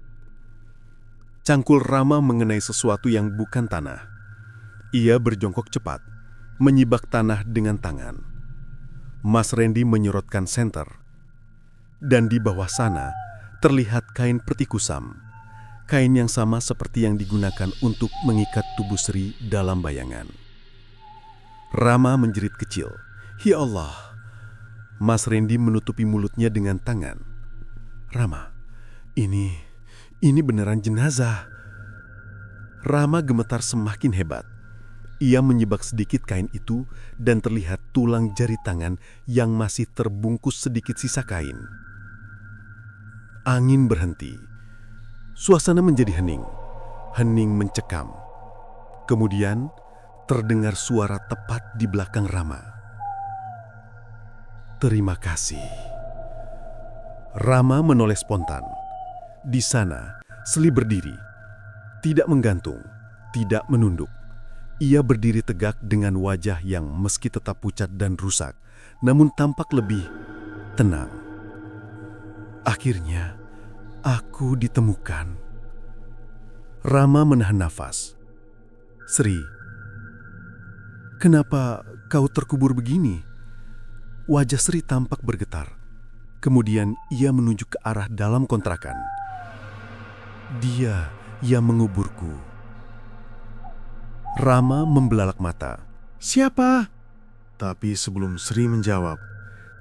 Cangkul Rama mengenai sesuatu yang bukan tanah. Ia berjongkok cepat, menyibak tanah dengan tangan. Mas Randy menyorotkan senter. Dan di bawah sana terlihat kain peti kusam. Kain yang sama seperti yang digunakan untuk mengikat tubuh Sri dalam bayangan. Rama menjerit kecil. "Ya Allah!" Mas Randy menutupi mulutnya dengan tangan. "Rama, ini beneran jenazah." Rama gemetar semakin hebat. Ia menyibak sedikit kain itu dan terlihat tulang jari tangan yang masih terbungkus sedikit sisa kain. Angin berhenti. Suasana menjadi hening. Hening mencekam. Kemudian terdengar suara tepat di belakang Rama. "Terima kasih." Rama menoleh spontan. Di sana, Sri berdiri. Tidak menggantung, tidak menunduk. Ia berdiri tegak dengan wajah yang meski tetap pucat dan rusak, namun tampak lebih tenang. "Akhirnya, aku ditemukan." Rama menahan nafas. "Sri, kenapa kau terkubur begini?" Wajah Sri tampak bergetar. Kemudian ia menunjuk ke arah dalam kontrakan. "Dia yang menguburku." Rama membelalak mata. "Siapa?" Tapi sebelum Sri menjawab,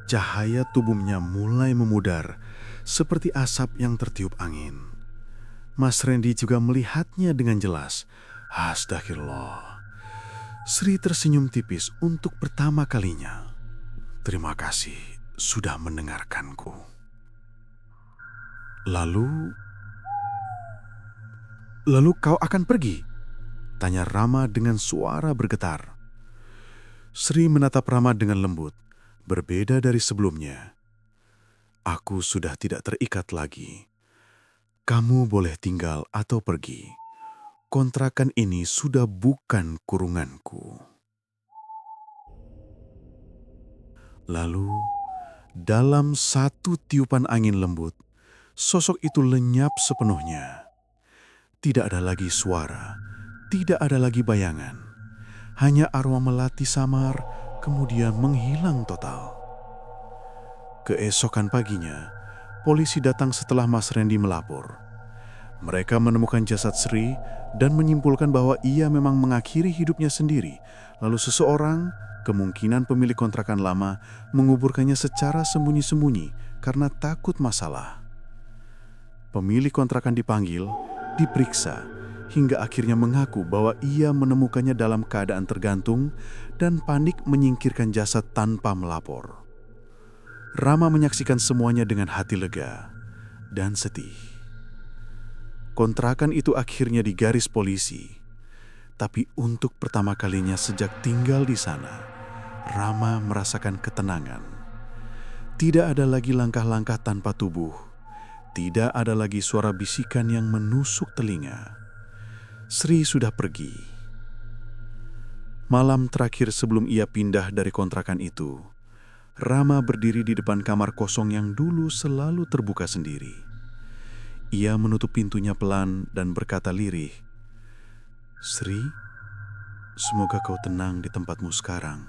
cahaya tubuhnya mulai memudar seperti asap yang tertiup angin. Mas Randy juga melihatnya dengan jelas. Astagfirullah. Sri tersenyum tipis untuk pertama kalinya. "Terima kasih sudah mendengarkanku." Lalu kau akan pergi?" Tanya Rama dengan suara bergetar. Sri menatap Rama dengan lembut, berbeda dari sebelumnya. "Aku sudah tidak terikat lagi. Kamu boleh tinggal atau pergi. Kontrakan ini sudah bukan kurunganku." Lalu, dalam satu tiupan angin lembut, sosok itu lenyap sepenuhnya. Tidak ada lagi suara, tidak ada lagi bayangan. Hanya aroma melati samar, kemudian menghilang total. Keesokan paginya, polisi datang setelah Mas Randy melapor. Mereka menemukan jasad Sri dan menyimpulkan bahwa ia memang mengakhiri hidupnya sendiri. Lalu seseorang, kemungkinan pemilik kontrakan lama, menguburkannya secara sembunyi-sembunyi karena takut masalah. Pemilik kontrakan dipanggil, diperiksa, hingga akhirnya mengaku bahwa ia menemukannya dalam keadaan tergantung dan panik menyingkirkan jasad tanpa melapor. Rama menyaksikan semuanya dengan hati lega dan sedih. Kontrakan itu akhirnya digaris polisi. Tapi untuk pertama kalinya sejak tinggal di sana, Rama merasakan ketenangan. Tidak ada lagi langkah-langkah tanpa tubuh. Tidak ada lagi suara bisikan yang menusuk telinga. Sri sudah pergi. Malam terakhir sebelum ia pindah dari kontrakan itu, Rama berdiri di depan kamar kosong yang dulu selalu terbuka sendiri. Ia menutup pintunya pelan dan berkata lirih, "Sri, semoga kau tenang di tempatmu sekarang.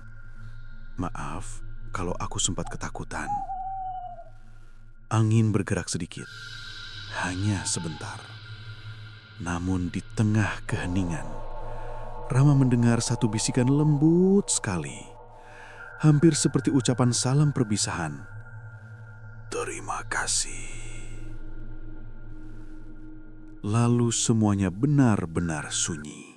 Maaf kalau aku sempat ketakutan." Angin bergerak sedikit, hanya sebentar. Namun di tengah keheningan, Rama mendengar satu bisikan lembut sekali, hampir seperti ucapan salam perpisahan. "Terima kasih." Lalu semuanya benar-benar sunyi.